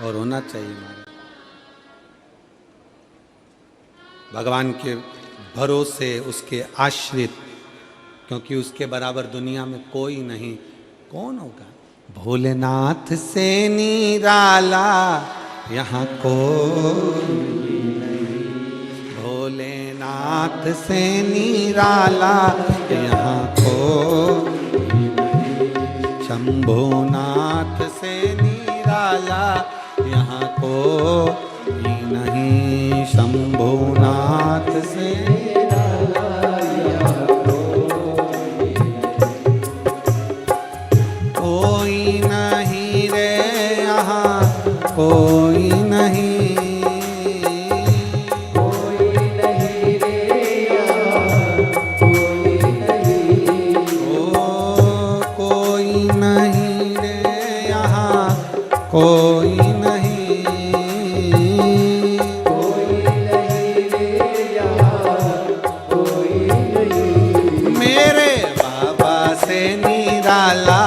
और होना चाहिए महाराज। भगवान के भरोसे, उसके आश्रित, क्योंकि उसके बराबर दुनिया में कोई नहीं। कौन होगा? भोलेनाथ से निराला यहाँ कोई नहीं, भोलेनाथ से निराला यहाँ कोई नहीं, शंभुनाथ से निराला यहाँ कोई नहीं, शंभुनाथ से निराला यहाँ कोई नहीं रे, यहाँ कोई नहीं, कोई नहीं रे, यहाँ कोई नहीं, ओ कोई नहीं रे, यहाँ कोई नहीं, कोई नहीं रे, यहाँ कोई नहीं, मेरे बाबा से निराला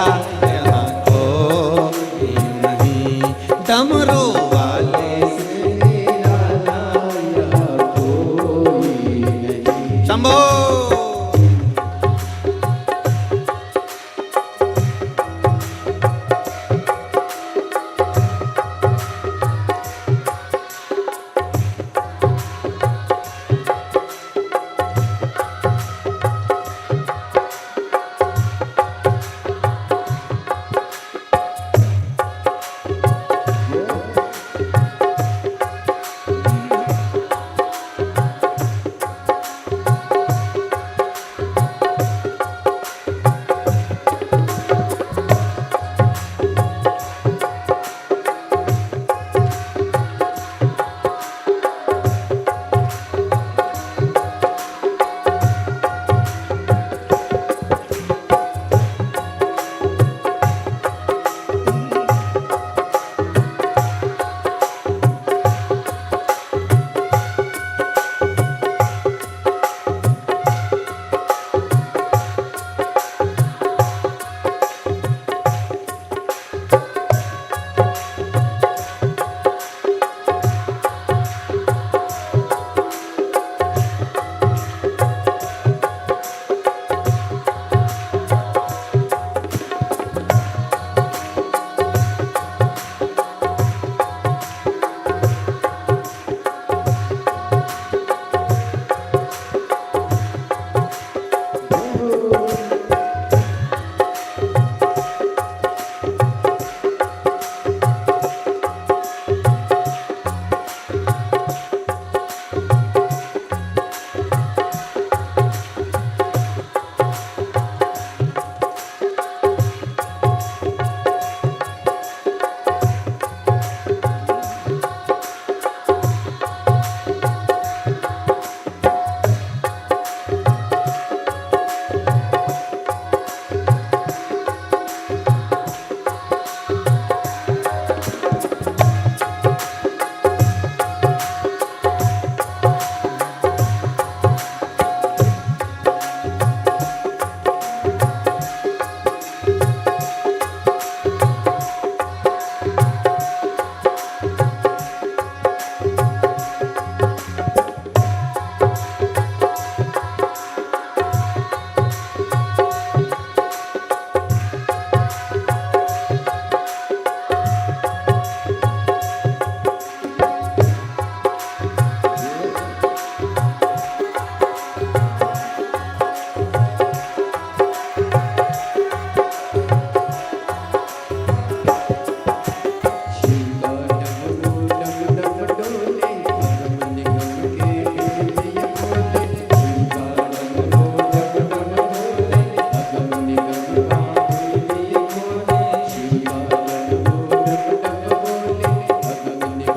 डमरू वाले से निराला यहाँ कोई नहीं। शंभो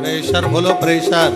प्रेशर बोलो, प्रेशर।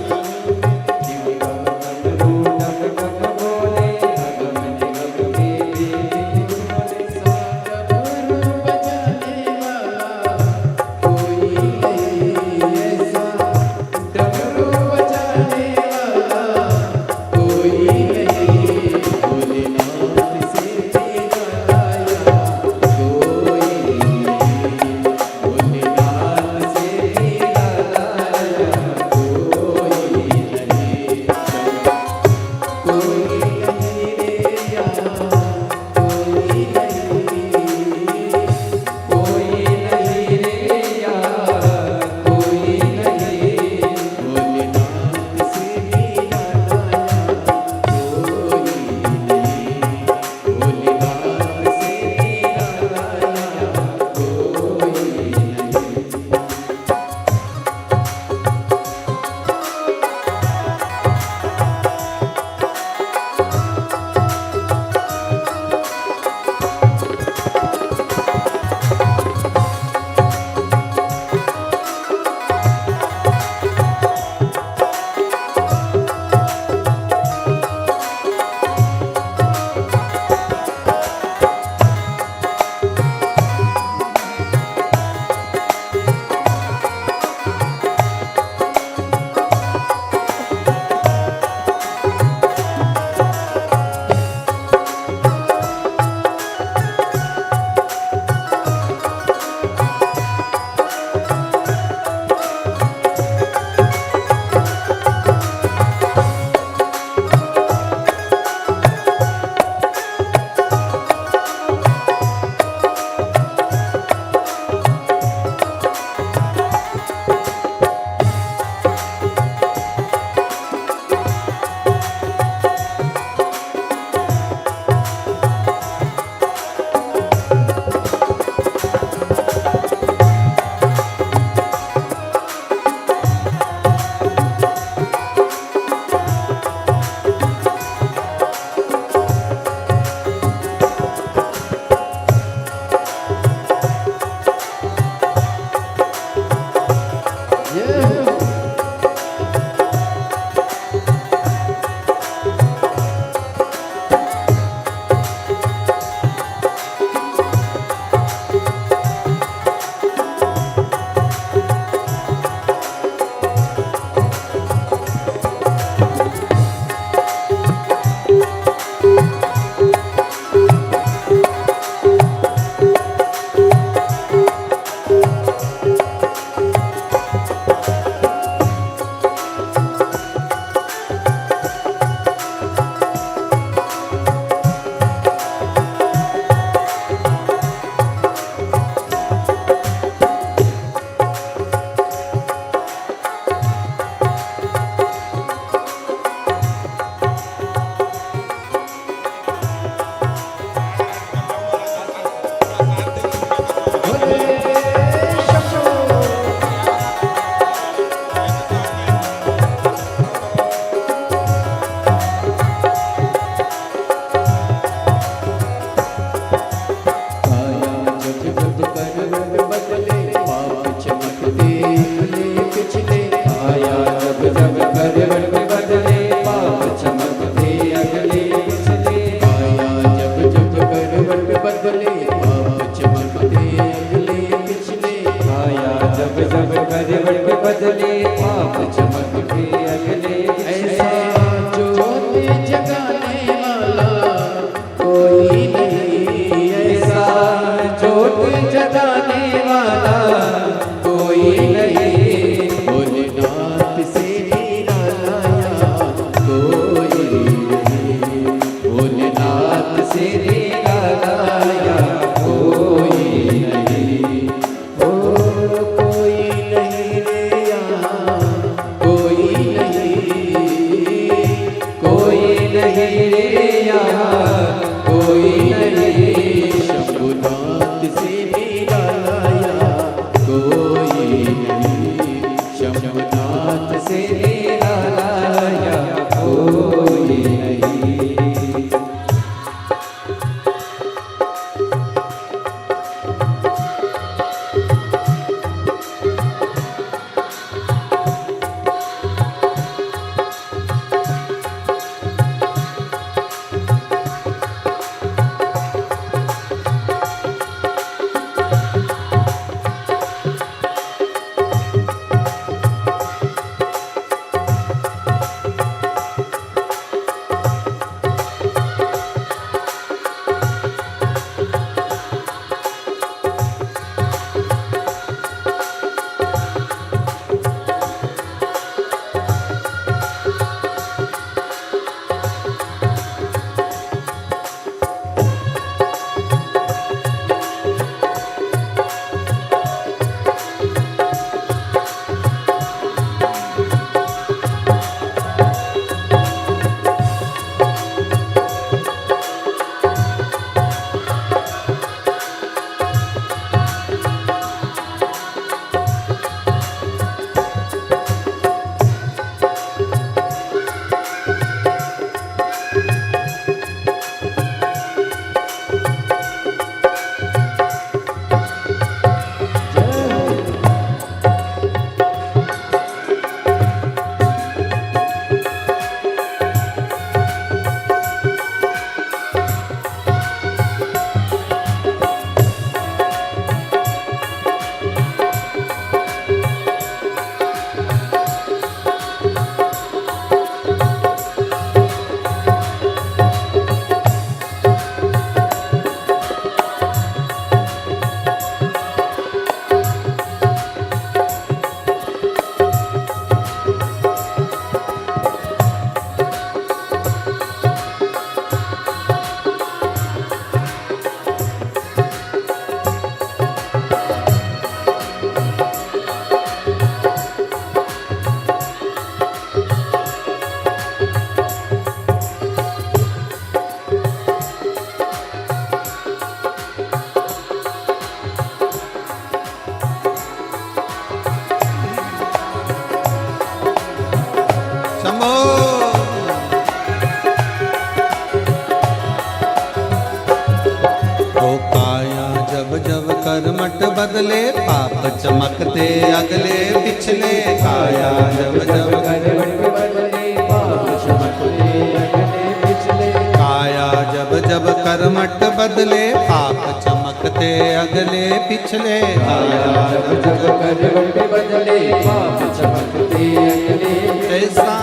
ओ काया जब जब कर्मठ बदले, पाप चमकते अगले पिछले। काया जब जब कर्मठ बदले, पाप चमकते अगले पिछले। काया जब जब कर्मठ बदले, पाप चमकते अगले पिछले। काया जब जब कर्मठ बदले, पाप चमकते अगले। ऐसा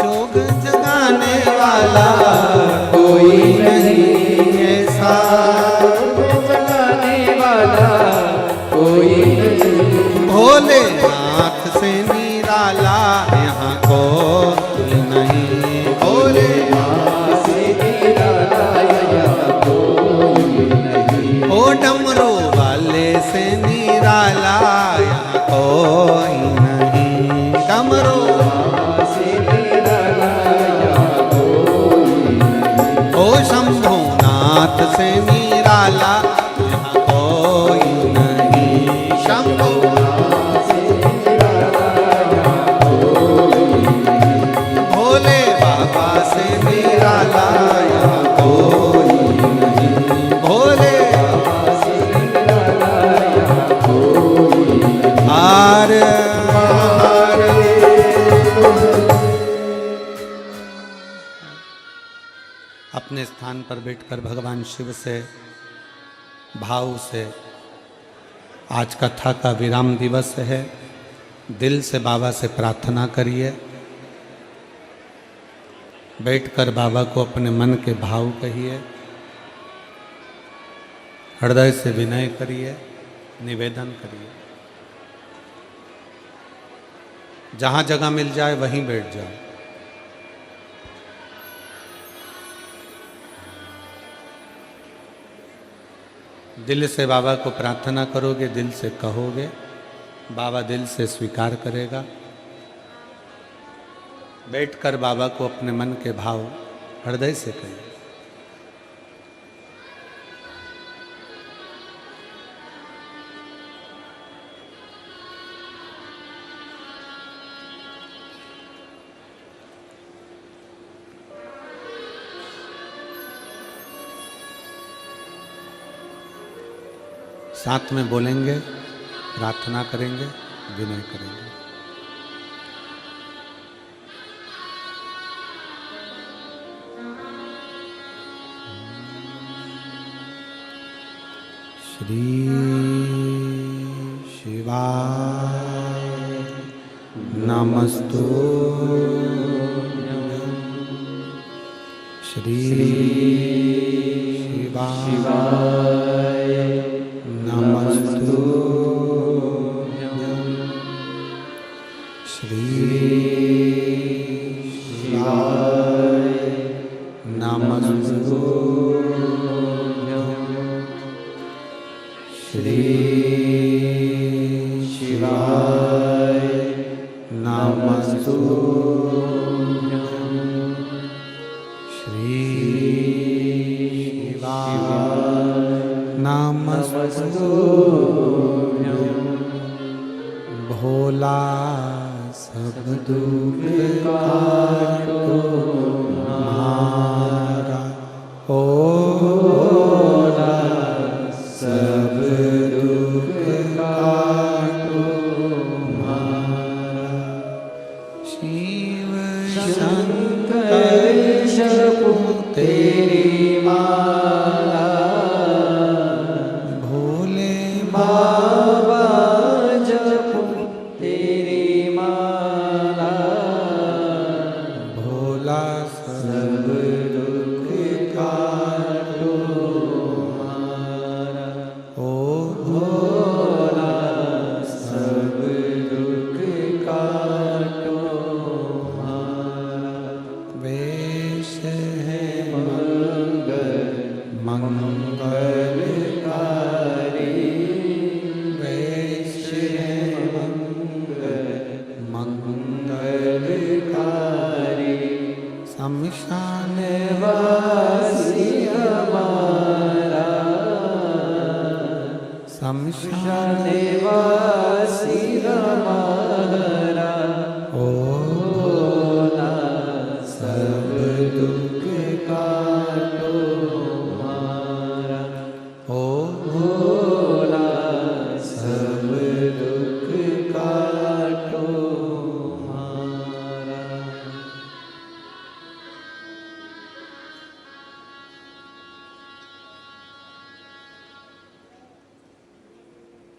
जोग जगाने वाला कोई नहीं, ऐसा जगाने वाला कोई नहीं। भोलेनाथ से निराला यहाँ कोई नहीं। भोलेनाथ से निराला यहाँ कोई नहीं। ओ डमरू वाले से निराला यहाँ कोई नहीं। डमरू से निराला यहाँ कोई नहीं। ओ शंभुनाथ से निराला यहाँ कोई नहीं। शंभुनाथ से निराला यहाँ कोई नहीं। भोले बाबा से निराला यहाँ कोई नहीं। भोले बाबा से निराला यहाँ कोई नहीं। आर अपने स्थान पर बैठकर भगवान शिव से भाव से, आज कथा का विराम दिवस है, दिल से बाबा से प्रार्थना करिए। बैठकर बाबा को अपने मन के भाव कहिए, हृदय से विनय करिए, निवेदन करिए। जहाँ जगह मिल जाए वहीं बैठ जाओ। दिल से बाबा को प्रार्थना करोगे, दिल से कहोगे, बाबा दिल से स्वीकार करेगा। बैठकर बाबा को अपने मन के भाव हृदय से कहिए। साथ में बोलेंगे, प्रार्थना करेंगे, विनय करेंगे। श्री शिवाय नमस्तु। श्री शिवाय नमस्तु। श्री शिवाय नमस्तु। श्री शिवाय नमस्तु। श्री शिवाय नमस्तु। भोला सब दुख काटो हमारा, भोला सब दुख काटो हमारा। शिव शंकर जपो तेरी माला, भोले बाबा जपो तेरी माला। भोला सब दुख काटो हमारा, ओ भोला सब दुख काटो हमारा। वेश है मंगलकारी, वेश है मंगलकारी। शमशान वासी हमारा, शमशान वासी हमारा। ओ भोला सब दुख काटो हमारा, ओ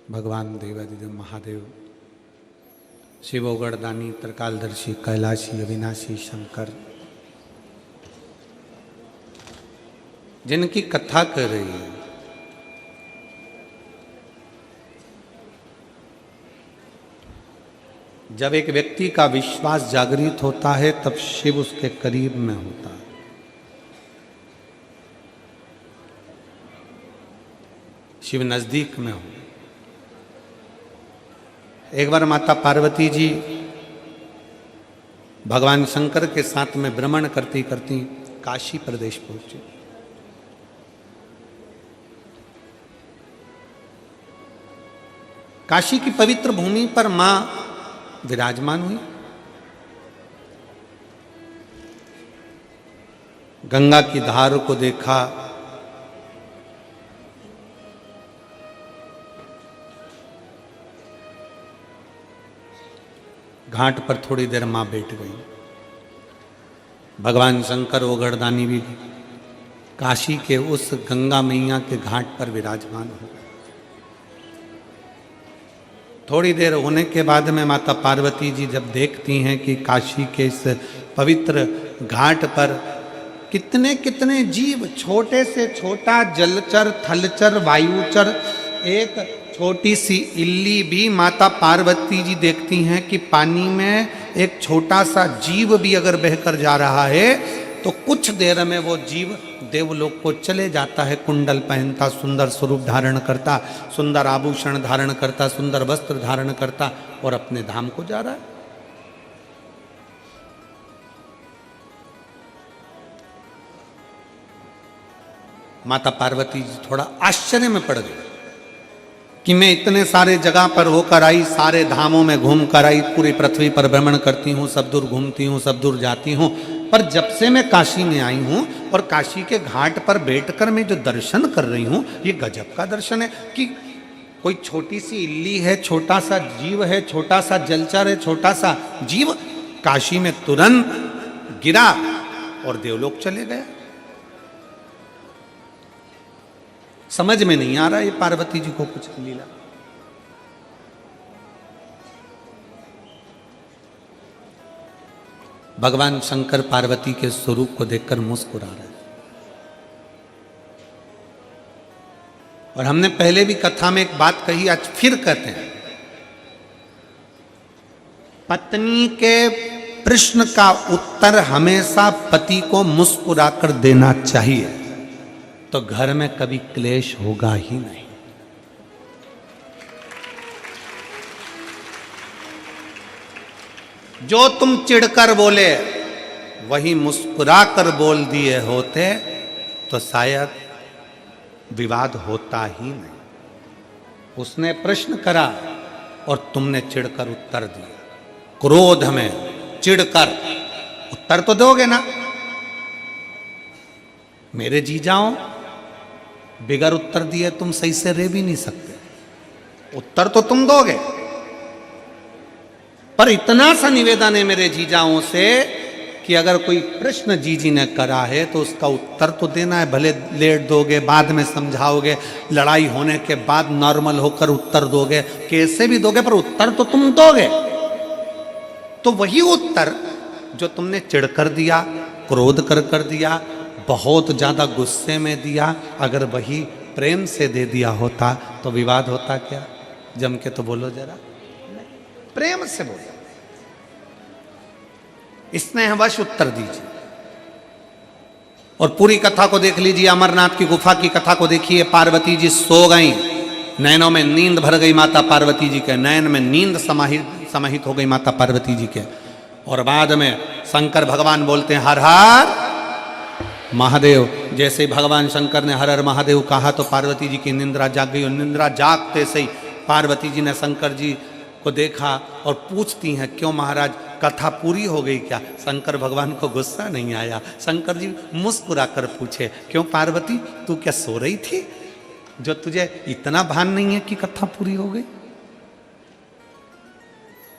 भगवान देवादिदेव महादेव शिवोगढ़दानी त्रिकालदर्शी कैलाशी अविनाशी शंकर जिनकी कथा कर रही है, जब एक व्यक्ति का विश्वास जागृत होता है तब शिव उसके करीब में होता है। शिव नजदीक में हो। एक बार माता पार्वती जी भगवान शंकर के साथ में भ्रमण करती करती काशी प्रदेश पहुंची। काशी की पवित्र भूमि पर मां विराजमान हुई। गंगा की धार को देखा, घाट पर थोड़ी देर मां बैठ गई। भगवान शंकर ओगढ़दानी भी काशी के उस गंगा मैया के घाट पर विराजमान हो गए। थोड़ी देर होने के बाद में माता पार्वती जी जब देखती हैं कि काशी के इस पवित्र घाट पर कितने कितने जीव, छोटे से छोटा जलचर, थलचर, वायुचर, एक छोटी सी इल्ली भी माता पार्वती जी देखती हैं कि पानी में एक छोटा सा जीव भी अगर बहकर जा रहा है तो कुछ देर में वो जीव देवलोक को चले जाता है। कुंडल पहनता, सुंदर स्वरूप धारण करता, सुंदर आभूषण धारण करता, सुंदर वस्त्र धारण करता और अपने धाम को जा रहा है। माता पार्वती जी थोड़ा आश्चर्य में पड़ गई कि मैं इतने सारे जगह पर होकर आई, सारे धामों में घूम कर आई, पूरी पृथ्वी पर भ्रमण करती हूँ, सब दूर घूमती हूँ, सब दूर जाती हूँ, पर जब से मैं काशी में आई हूँ और काशी के घाट पर बैठकर मैं जो दर्शन कर रही हूँ, ये गजब का दर्शन है कि कोई छोटी सी इल्ली है, छोटा सा जीव है, छोटा सा जलचर है, छोटा सा जीव काशी में तुरंत गिरा और देवलोक चले गया। समझ में नहीं आ रहा ये पार्वती जी को कुछ लीला। भगवान शंकर पार्वती के स्वरूप को देखकर मुस्कुरा रहे। और हमने पहले भी कथा में एक बात कही, आज फिर कहते हैं, पत्नी के प्रश्न का उत्तर हमेशा पति को मुस्कुराकर देना चाहिए, तो घर में कभी क्लेश होगा ही नहीं। जो तुम चिढ़कर बोले वही मुस्कुराकर बोल दिए होते तो शायद विवाद होता ही नहीं। उसने प्रश्न करा और तुमने चिढ़कर उत्तर दिया। क्रोध में चिढ़कर उत्तर तो दोगे ना। मेरे जीजाओं, बिगर उत्तर दिए तुम सही से रह भी नहीं सकते। उत्तर तो तुम दोगे, पर इतना सा निवेदन है मेरे जीजाओं से कि अगर कोई प्रश्न जीजी ने करा है तो उसका उत्तर तो देना है। भले लेट दोगे, बाद में समझाओगे, लड़ाई होने के बाद नॉर्मल होकर उत्तर दोगे, कैसे भी दोगे, पर उत्तर तो तुम दोगे। तो वही उत्तर जो तुमने चिढ़कर दिया, क्रोध कर दिया, बहुत ज्यादा गुस्से में दिया, अगर वही प्रेम से दे दिया होता तो विवाद होता क्या? जम के तो बोलो जरा, प्रेम से बोलो, स्नेहवश उत्तर दीजिए। और पूरी कथा को देख लीजिए, अमरनाथ की गुफा की कथा को देखिए। पार्वती जी सो गई, नैनों में नींद भर गई माता पार्वती जी के, नयन में नींद समाहित हो गई माता पार्वती जी के। और बाद में शंकर भगवान बोलते हैं हर हर महादेव। जैसे ही भगवान शंकर ने हर हर महादेव कहा तो पार्वती जी की निंद्रा जाग गई। और निंद्रा जागते से ही पार्वती जी ने शंकर जी को देखा और पूछती हैं, क्यों महाराज, कथा पूरी हो गई क्या? शंकर भगवान को गुस्सा नहीं आया। शंकर जी मुस्कुरा कर पूछे, क्यों पार्वती, तू क्या सो रही थी जो तुझे इतना भान नहीं है कि कथा पूरी हो गई?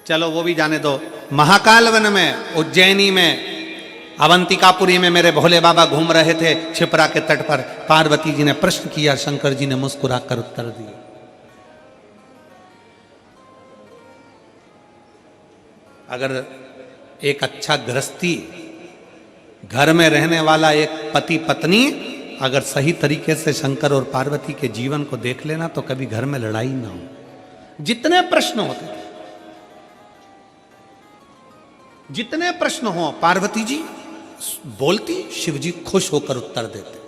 चलो वो भी जाने दो। महाकाल वन में, उज्जैनी में, अवंतिकापुरी में मेरे भोले बाबा घूम रहे थे छिपरा के तट पर। पार्वती जी ने प्रश्न किया, शंकर जी ने मुस्कुरा कर उत्तर दिया। अगर एक अच्छा गृहस्थी, घर में रहने वाला एक पति पत्नी अगर सही तरीके से शंकर और पार्वती के जीवन को देख लेना तो कभी घर में लड़ाई ना हो। जितने प्रश्न होते थे, जितने प्रश्न हो, पार्वती जी बोलती, शिव जी खुश होकर उत्तर देते।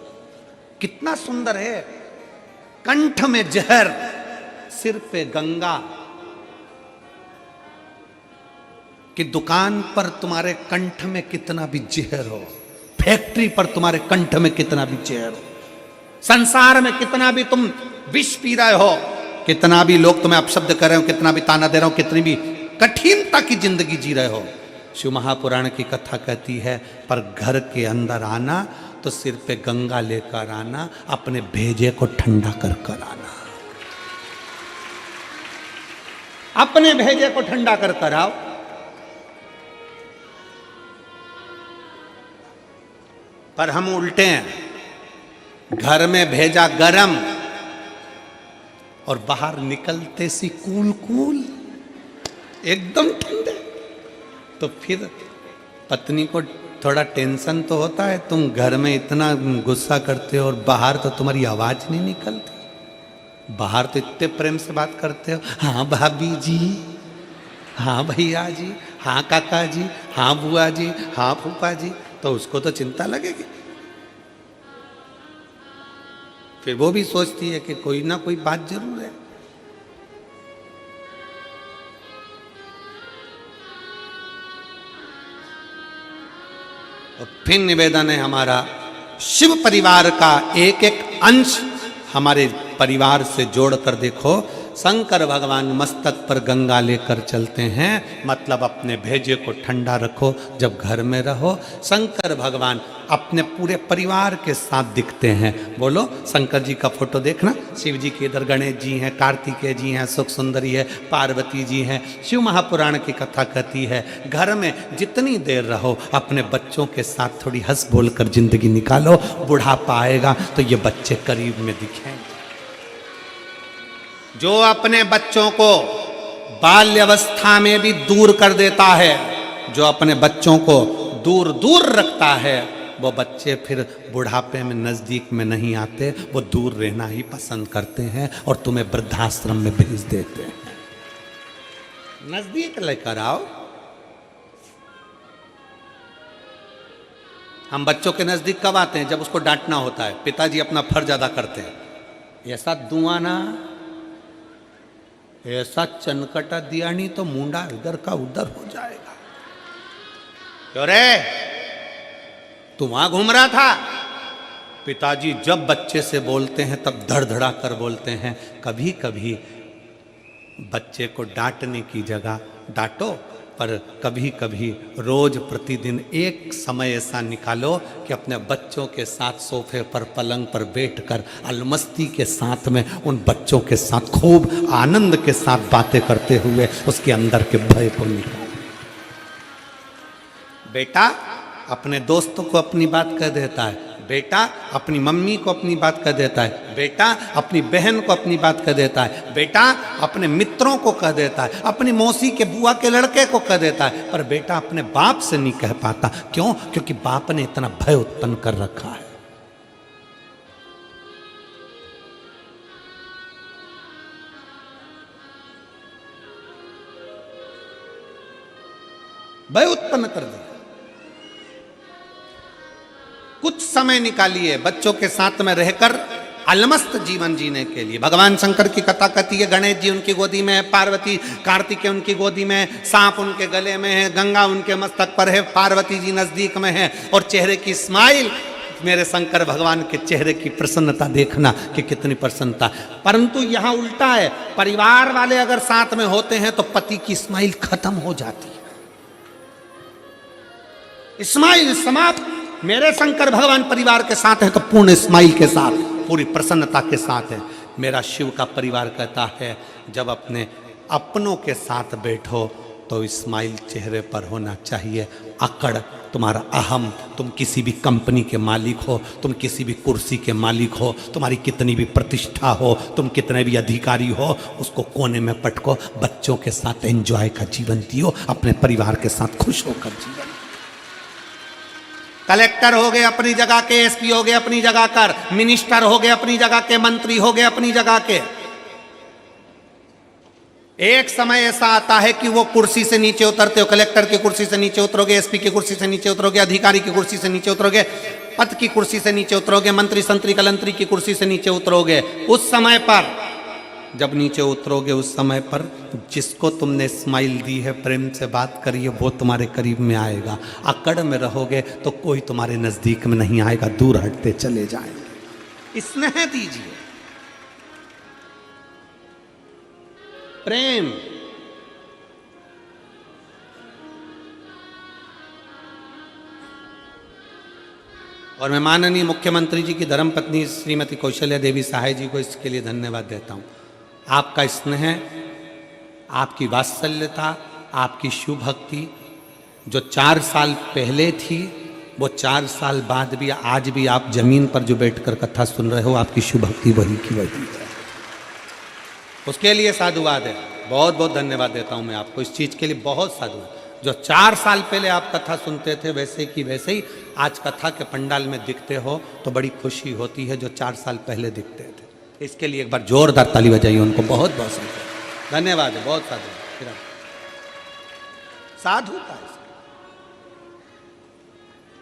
कितना सुंदर है, कंठ में जहर, सिर पे गंगा, कि दुकान पर तुम्हारे कंठ में कितना भी जहर हो, फैक्ट्री पर तुम्हारे कंठ में कितना भी जहर हो, संसार में कितना भी तुम विष पी रहे हो, कितना भी लोग तुम्हें अपशब्द कर रहे हो, कितना भी ताना दे रहे हो, कितनी भी कठिनता की जिंदगी जी रहे हो, शिव महापुराण की कथा कहती है, पर घर के अंदर आना तो सिर पे गंगा लेकर आना, अपने भेजे को ठंडा कर कर आना, अपने भेजे को ठंडा कर कर आओ। पर हम उल्टे हैं, घर में भेजा गरम और बाहर निकलते सी कूल कूल, एकदम ठंडे। तो फिर पत्नी को थोड़ा टेंशन तो होता है, तुम घर में इतना गुस्सा करते हो और बाहर तो तुम्हारी आवाज नहीं निकलती, बाहर तो इतने प्रेम से बात करते हो, हाँ भाभी जी, हाँ भैया जी, हाँ काका जी, हाँ बुआ जी, हाँ फूफा जी, तो उसको तो चिंता लगेगी। फिर वो भी सोचती है कि कोई ना कोई बात जरूर है। और फिर निवेदन है हमारा, शिव परिवार का एक एक अंश हमारे परिवार से जोड़कर देखो। शंकर भगवान मस्तक पर गंगा लेकर चलते हैं, मतलब अपने भेजे को ठंडा रखो जब घर में रहो। शंकर भगवान अपने पूरे परिवार के साथ दिखते हैं। बोलो, शंकर जी का फोटो देखना, शिव जी के इधर गणेश जी हैं, कार्तिकेय जी हैं, सुख सुंदरी है, पार्वती जी हैं। शिव महापुराण की कथा कहती है, घर में जितनी देर रहो अपने बच्चों के साथ थोड़ी हंस बोल कर जिंदगी निकालो, बुढ़ापा आएगा तो ये बच्चे करीब में दिखेंगे। जो अपने बच्चों को बाल्यावस्था में भी दूर कर देता है, जो अपने बच्चों को दूर दूर रखता है, वो बच्चे फिर बुढ़ापे में नजदीक में नहीं आते, वो दूर रहना ही पसंद करते हैं और तुम्हें वृद्धाश्रम में भेज देते हैं। नजदीक लेकर आओ। हम बच्चों के नजदीक कब आते हैं? जब उसको डांटना होता है। पिताजी अपना फर्ज अदा करते हैं। ऐसा दुआना, ऐसा चनकटा दिया नहीं तो मुंडा इधर का उधर हो जाएगा। क्यों रे, तू वहां घूम रहा था? पिताजी जब बच्चे से बोलते हैं तब धड़धड़ा कर बोलते हैं। कभी कभी बच्चे को डांटने की जगह डांटो, पर कभी कभी रोज प्रतिदिन एक समय ऐसा निकालो कि अपने बच्चों के साथ सोफे पर, पलंग पर बैठकर अलमस्ती के साथ में उन बच्चों के साथ खूब आनंद के साथ बातें करते हुए उसके अंदर के भय को निकालो। बेटा अपने दोस्तों को अपनी बात कह देता है, बेटा अपनी मम्मी को अपनी बात कह देता है, बेटा अपनी बहन को अपनी बात कह देता है, बेटा अपने मित्रों को कह देता है, अपनी मौसी के बुआ के लड़के को कह देता है, पर बेटा अपने बाप से नहीं कह पाता। क्यों? क्योंकि बाप ने इतना भय उत्पन्न कर रखा है। भय उत्पन्न कर दिया। कुछ समय निकालिए बच्चों के साथ में रहकर अलमस्त जीवन जीने के लिए। भगवान शंकर की कथा कहती है, गणेश जी उनकी गोदी में है, पार्वती कार्तिकेय उनकी गोदी में है, सांप उनके गले में है, गंगा उनके मस्तक पर है, पार्वती जी नजदीक में है, और चेहरे की स्माइल, मेरे शंकर भगवान के चेहरे की प्रसन्नता देखना कि कितनी प्रसन्नता। परंतु यहाँ उल्टा है, परिवार वाले अगर साथ में होते हैं तो पति की स्माइल खत्म हो जाती है। स्माइल समाप्त। मेरे शंकर भगवान परिवार के साथ है तो पूर्ण स्माइल के साथ, पूरी प्रसन्नता के साथ है। मेरा शिव का परिवार कहता है, जब अपने अपनों के साथ बैठो तो स्माइल चेहरे पर होना चाहिए, अकड़ तुम्हारा अहम, तुम किसी भी कंपनी के मालिक हो, तुम किसी भी कुर्सी के मालिक हो, तुम्हारी कितनी भी प्रतिष्ठा हो, तुम कितने भी अधिकारी हो, उसको कोने में पटको, बच्चों के साथ एंजॉय का जीवन जियो, अपने परिवार के साथ खुश होकर जीवन। कलेक्टर हो गए अपनी जगह के, एसपी हो गए अपनी जगह कर, मिनिस्टर हो गए अपनी जगह के, मंत्री हो गए अपनी जगह के। एक समय ऐसा आता है कि वो कुर्सी से नीचे उतरते हो, कलेक्टर की कुर्सी से नीचे उतरोगे, एसपी की कुर्सी से नीचे उतरोगे, अधिकारी की कुर्सी से नीचे उतरोगे, पद की कुर्सी से नीचे उतरोगे, मंत्री संतरी कलंतरी की कुर्सी से नीचे उतरोगे। उस समय पर जब नीचे उतरोगे, उस समय पर जिसको तुमने स्माइल दी है, प्रेम से बात करी है, वो तुम्हारे करीब में आएगा। अकड़ में रहोगे तो कोई तुम्हारे नजदीक में नहीं आएगा, दूर हटते चले जाएंगे। स्नेह दीजिए, प्रेम। और मैं माननीय मुख्यमंत्री जी की धर्मपत्नी श्रीमती कौशल्या देवी सहाय जी को इसके लिए धन्यवाद देता हूं। आपका स्नेह, आपकी वात्सल्यता, आपकी शिव भक्ति जो 4 साल पहले थी, वो 4 साल बाद भी, आज भी आप जमीन पर जो बैठकर कथा सुन रहे हो, आपकी शिव भक्ति वही की वही है। उसके लिए साधुवाद है, बहुत बहुत धन्यवाद देता हूं मैं आपको इस चीज के लिए, बहुत साधुवाद। जो 4 साल पहले आप कथा सुनते थे, वैसे की वैसे ही आज कथा के पंडाल में दिखते हो, तो बड़ी खुशी होती है जो 4 साल पहले दिखते थे। इसके लिए एक बार जोरदार ताली बजाइए उनको, बहुत बहुत धन्यवाद है, बहुत साधु साधु का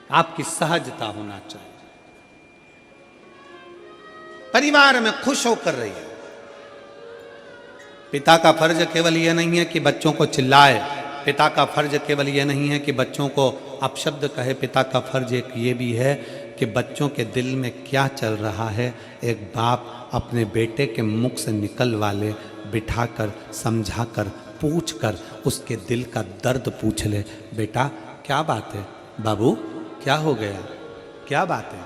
आपकी सहजता होना चाहिए। परिवार में खुश होकर रहिए। पिता का फर्ज केवल यह नहीं है कि बच्चों को चिल्लाए, पिता का फर्ज केवल यह नहीं है कि बच्चों को अपशब्द कहे, पिता का फर्ज एक ये भी है कि बच्चों के दिल में क्या चल रहा है, एक बाप अपने बेटे के मुख से निकल वाले बिठाकर, समझाकर, पूछकर उसके दिल का दर्द पूछ ले। बेटा क्या बात है, बाबू क्या हो गया, क्या बात है।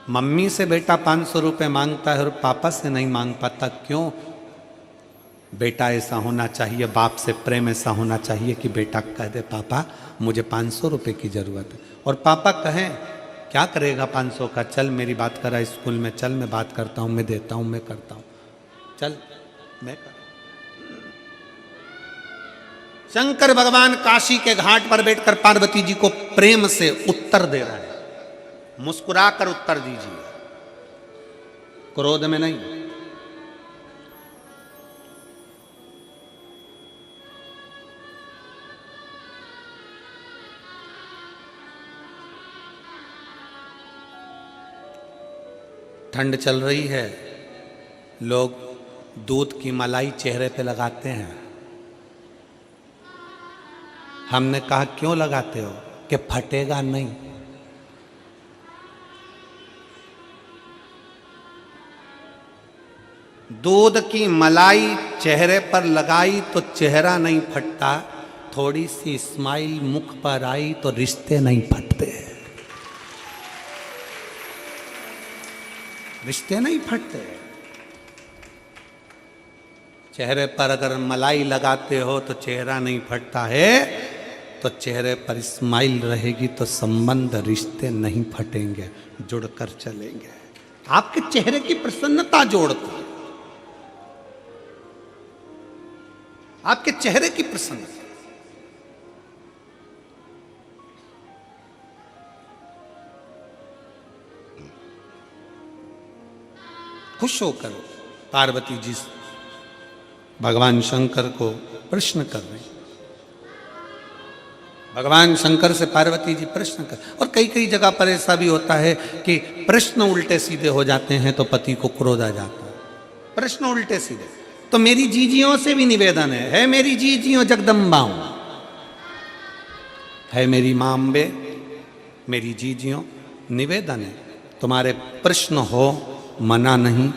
मम्मी से बेटा 500 रुपये मांगता है और पापा से नहीं मांग पाता, क्यों? बेटा ऐसा होना चाहिए, बाप से प्रेम ऐसा होना चाहिए कि बेटा कह दे पापा मुझे 500 रुपये की ज़रूरत है, और पापा कहें क्या करेगा 500 का, चल मेरी बात करा स्कूल में, चल मैं बात करता हूँ, मैं देता हूँ, मैं करता हूँ, चल मैं कर। शंकर भगवान काशी के घाट पर बैठकर पार्वती जी को प्रेम से उत्तर दे रहे हैं, मुस्कुराकर उत्तर दीजिए, क्रोध में नहीं। ठंड चल रही है, लोग दूध की मलाई चेहरे पे लगाते हैं। हमने कहा क्यों लगाते हो, कि फटेगा नहीं। दूध की मलाई चेहरे पर लगाई तो चेहरा नहीं फटता, थोड़ी सी स्माइल मुख पर आई तो रिश्ते नहीं फटते, रिश्ते नहीं फटते। चेहरे पर अगर मलाई लगाते हो तो चेहरा नहीं फटता है, तो चेहरे पर स्माइल रहेगी तो संबंध, रिश्ते नहीं फटेंगे, जुड़कर चलेंगे। आपके चेहरे की प्रसन्नता जोड़ती है, आपके चेहरे की प्रसन्नता। खुश होकर पार्वती जी भगवान शंकर को प्रश्न कर रहे हैं। भगवान शंकर से पार्वती जी प्रश्न कर, और कई कई जगह पर ऐसा भी होता है कि प्रश्न उल्टे सीधे हो जाते हैं तो पति को क्रोध आ जाता है। प्रश्न उल्टे सीधे, तो मेरी जीजियों से भी निवेदन है मेरी जीजियों जगदम्बाओं, है मेरी मां अम्बे, मेरी जीजियों, निवेदन है तुम्हारे प्रश्न हो, मना नहीं,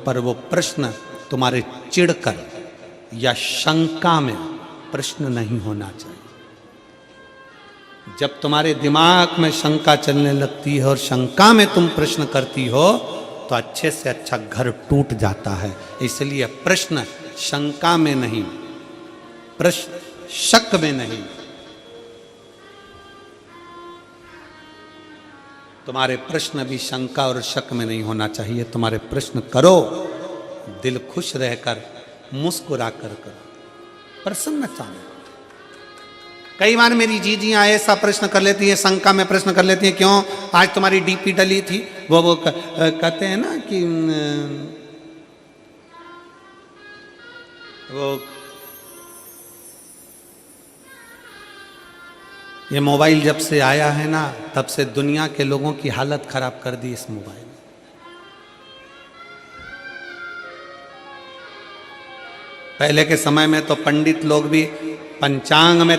पर वो प्रश्न तुम्हारे चिढ़कर या शंका में प्रश्न नहीं होना चाहिए। जब तुम्हारे दिमाग में शंका चलने लगती है और शंका में तुम प्रश्न करती हो तो अच्छे से अच्छा घर टूट जाता है। इसलिए प्रश्न शंका में नहीं, प्रश्न शक में नहीं, तुम्हारे प्रश्न भी शंका और शक में नहीं होना चाहिए। तुम्हारे प्रश्न करो दिल खुश रहकर, मुस्कुरा कर करो, प्रसन्नता में। कई बार मेरी जीजियां ऐसा प्रश्न कर लेती हैं, शंका में प्रश्न कर लेती हैं, क्यों आज तुम्हारी डीपी डली थी, वो कहते हैं ना कि वो ये मोबाइल जब से आया है ना, तब से दुनिया के लोगों की हालत खराब कर दी इस मोबाइल ने। पहले के समय में तो पंडित लोग भी पंचांग में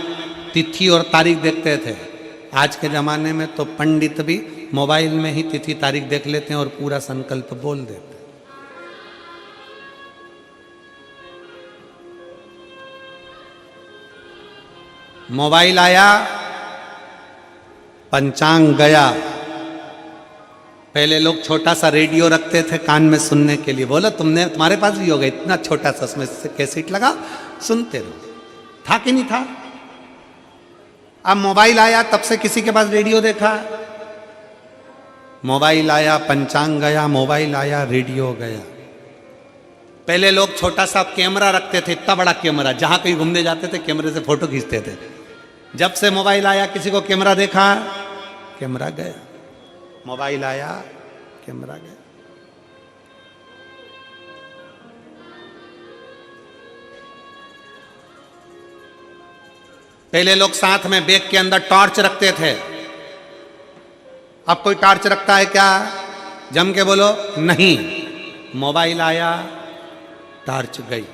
तिथि और तारीख देखते थे। आज के जमाने में तो पंडित भी मोबाइल में ही तिथि तारीख देख लेते हैं और पूरा संकल्प बोल देते हैं। मोबाइल आया, पंचांग गया। पहले लोग छोटा सा रेडियो रखते थे कान में सुनने के लिए। बोलो तुम्हारे पास भी होगा इतना छोटा सा, उसमें कैसेट लगा सुनते रहो। था कि नहीं था? अब मोबाइल आया, तब से किसी के पास रेडियो देखा? मोबाइल आया, पंचांग गया, मोबाइल आया, रेडियो गया। पहले लोग छोटा सा कैमरा रखते थे, इतना बड़ा कैमरा, जहां कहीं घूमने जाते थे कैमरे से फोटो खींचते थे। जब से मोबाइल आया, किसी को कैमरा देखा, कैमरा गया। मोबाइल आया, कैमरा गया। पहले लोग साथ में बैग के अंदर टॉर्च रखते थे। अब कोई टॉर्च रखता है क्या? जम के बोलो नहीं। मोबाइल आया, टॉर्च गई।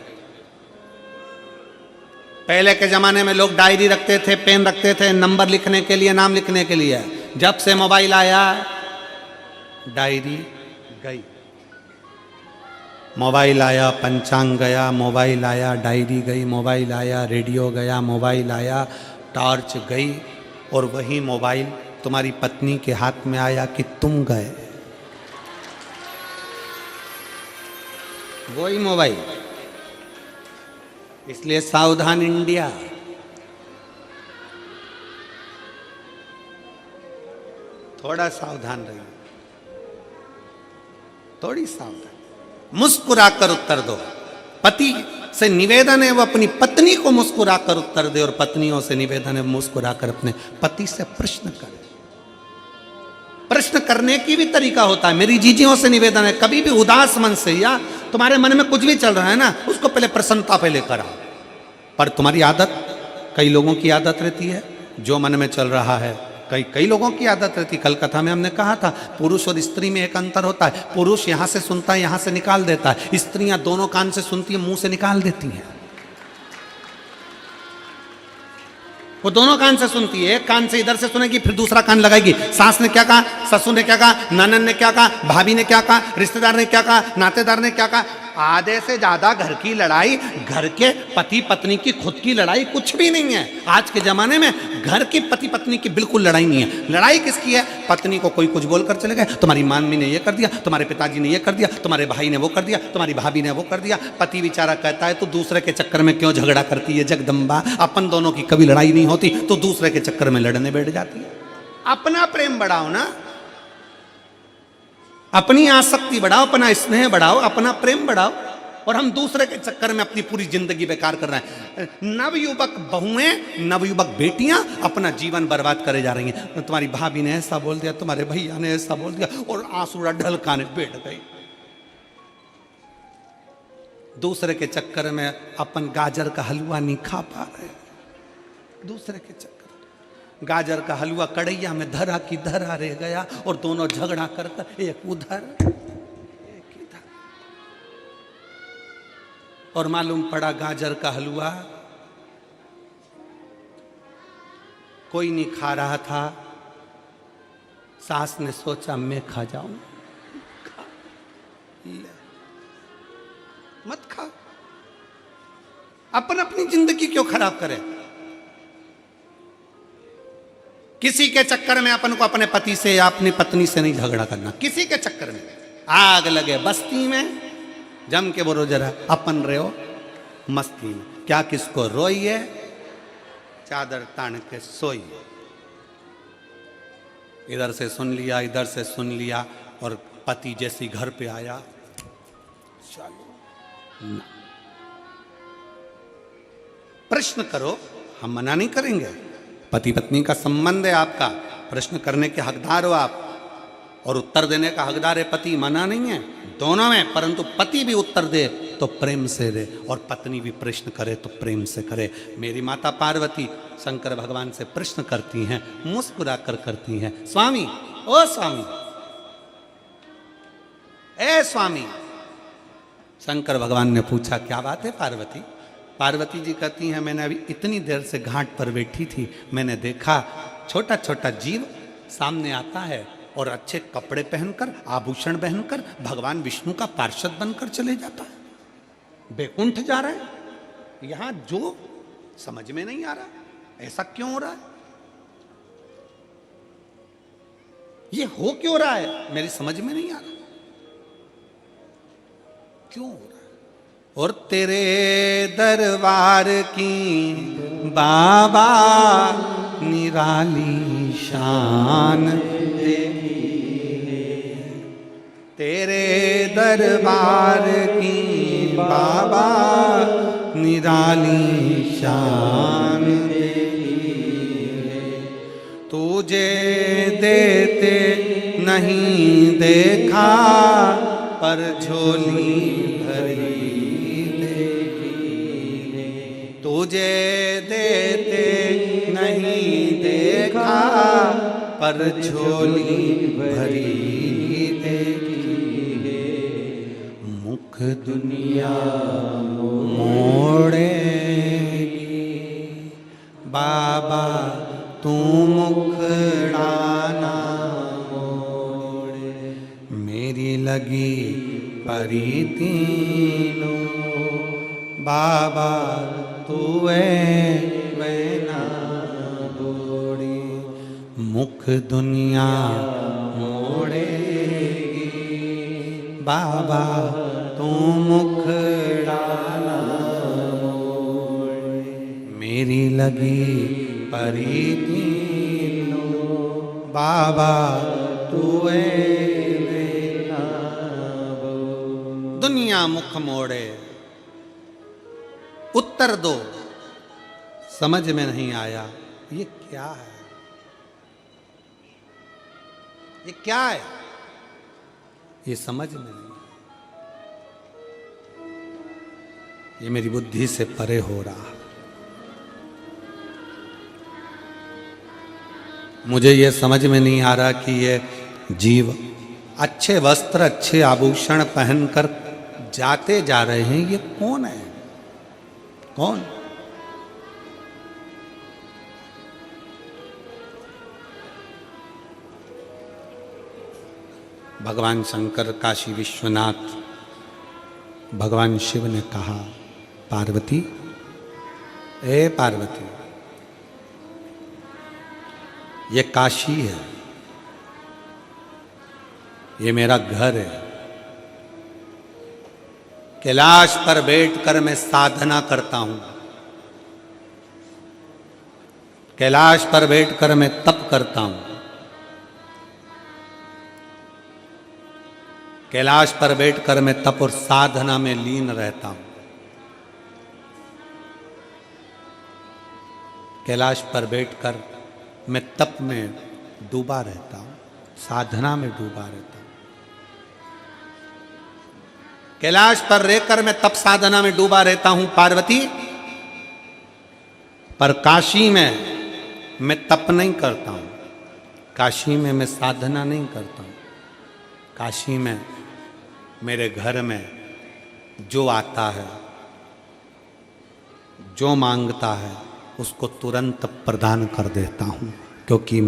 पहले के जमाने में लोग डायरी रखते थे, पेन रखते थे, नंबर लिखने के लिए, नाम लिखने के लिए। जब से मोबाइल आया, डायरी गई। मोबाइल आया, पंचांग गया, मोबाइल आया, डायरी गई, मोबाइल आया, रेडियो गया, मोबाइल आया, टॉर्च गई। और वही मोबाइल तुम्हारी पत्नी के हाथ में आया कि तुम गए। वही मोबाइल। इसलिए सावधान इंडिया। थोड़ा सावधान रहिए, थोड़ी सावधान। मुस्कुराकर उत्तर दो। पति से निवेदन है वो अपनी पत्नी को मुस्कुराकर उत्तर दे, और पत्नियों से निवेदन है मुस्कुराकर अपने पति से प्रश्न करे। प्रश्न करने की भी तरीका होता है। मेरी जीजियों से निवेदन है, कभी भी उदास मन से, या तुम्हारे मन में कुछ भी चल रहा है ना, उसको पहले प्रसन्नता पे लेकर आओ। पर तुम्हारी आदत, कई लोगों की आदत रहती है जो मन में चल रहा है, कई लोगों की आदत रहती। कल कथा में हमने कहा था, पुरुष और स्त्री में एक अंतर होता है। पुरुष यहां से सुनता है, यहां से निकाल देता है। स्त्रियां दोनों कान से सुनती है, मुंह से निकाल देती हैं। वो दोनों कान से सुनती है, एक कान से इधर से सुनेगी, फिर दूसरा कान लगाएगी। सास ने क्या कहा, ससुर ने क्या कहा, ननद ने क्या कहा, भाभी ने क्या कहा, रिश्तेदार ने क्या कहा, नातेदार ने क्या कहा। आधे से ज्यादा घर की लड़ाई, घर के पति पत्नी की खुद की लड़ाई कुछ भी नहीं है। आज के जमाने में घर की पति पत्नी की बिल्कुल लड़ाई नहीं है। लड़ाई किसकी है? पत्नी को कोई कुछ बोलकर चले गए, तुम्हारी मम्मी ने ये कर दिया, तुम्हारे पिताजी ने ये कर दिया, तुम्हारे भाई ने वो कर दिया, तुम्हारी भाभी ने वो कर दिया। पति बेचारा कहता है, तो दूसरे के चक्कर में क्यों झगड़ा करती है जगदम्बा? अपन दोनों की कभी लड़ाई नहीं होती, तो दूसरे के चक्कर में लड़ने बैठ जाती है। अपना प्रेम बढ़ाओ ना, अपनी आसक्ति बढ़ाओ, अपना स्नेह बढ़ाओ, अपना प्रेम बढ़ाओ। और हम दूसरे के चक्कर में अपनी पूरी जिंदगी बेकार कर रहे हैं। नवयुवक बहुएं, नवयुवक बेटियां अपना जीवन बर्बाद करे जा रही हैं। तुम्हारी भाभी ने ऐसा बोल दिया, तुम्हारे भैया ने ऐसा बोल दिया, और आंसू ढलकाने बैठ गई। दूसरे के चक्कर में अपन गाजर का हलवा नहीं खा पा रहे। दूसरे के चक्कर, गाजर का हलवा कढ़ैया में धरा की धरा रह गया, और दोनों झगड़ा कर एक उधर एक इधर। और मालूम पड़ा गाजर का हलवा कोई नहीं खा रहा था। सास ने सोचा मैं खा जाऊं। खा ले, मत खा। अपन अपनी जिंदगी क्यों खराब करें? किसी के चक्कर में अपन को अपने पति से या अपनी पत्नी से नहीं झगड़ा करना। किसी के चक्कर में आग लगे बस्ती में, जम के बोलो जरा, अपन रहे हो मस्ती में। क्या किसको रोइए, चादर तान के सोइए। इधर से सुन लिया, इधर से सुन लिया, और पति जैसी घर पे आया, चलो ना। प्रश्न करो, हम मना नहीं करेंगे। पति पत्नी का संबंध है आपका, प्रश्न करने के हकदार हो आप, और उत्तर देने का हकदार है पति, मना नहीं है, दोनों में। परंतु पति भी उत्तर दे तो प्रेम से दे, और पत्नी भी प्रश्न करे तो प्रेम से करे। मेरी माता पार्वती शंकर भगवान से प्रश्न करती हैं, मुस्कुरा कर करती हैं, स्वामी, ओ स्वामी, ए स्वामी। शंकर भगवान ने पूछा, क्या बात है पार्वती? पार्वती जी कहती हैं, मैंने अभी इतनी देर से घाट पर बैठी थी, मैंने देखा छोटा छोटा जीव सामने आता है और अच्छे कपड़े पहनकर, आभूषण पहनकर भगवान विष्णु का पार्षद बनकर चले जाता है, बैकुंठ जा रहा है। यहां जो समझ में नहीं आ रहा, ऐसा क्यों हो रहा है, ये हो क्यों रहा है, मेरी समझ में नहीं आ रहा, क्यों हो रहा है। और तेरे दरबार की बाबा निराली शान, तेरे दरबार की बाबा निराली शान, तुझे देते नहीं देखा पर झोली भरी, तुझे देते नहीं देखा पर झोली भरी देखी, मुख दुनिया मोड़ेगी बाबा तू मुखड़ाना मोड़े, मेरी लगी परी तीनों बाबा तू मैं ना बोड़ी, मुख दुनिया मोड़ेगी बाबा तू मुखड़ाना मोड़े, मेरी लगी परी तीनों बाबा तू दुनिया मुख मोड़े। उत्तर दो, समझ में नहीं आया, ये क्या है, ये क्या है, ये समझ में नहीं, ये मेरी बुद्धि से परे हो रहा। मुझे ये समझ में नहीं आ रहा कि ये जीव अच्छे वस्त्र, अच्छे आभूषण पहनकर जाते जा रहे हैं, ये कौन है, कौन? भगवान शंकर, काशी विश्वनाथ, भगवान शिव ने कहा, पार्वती, ए पार्वती, ये काशी है, ये मेरा घर है, कैलाश पर बैठकर मैं साधना करता हूं, कैलाश पर बैठकर मैं तप करता हूं, कैलाश पर बैठकर मैं तप और साधना में लीन रहता हूं, कैलाश पर बैठकर मैं तप में डूबा रहता हूं, साधना में डूबा रहता हूं, कैलाश पर रहकर मैं तप साधना में डूबा रहता हूं पार्वती, पर काशी में मैं तप नहीं करता हूं, काशी में मैं साधना नहीं करता हूं, काशी में मेरे घर में जो आता है, जो मांगता है, उसको तुरंत प्रदान कर देता हूं, क्योंकि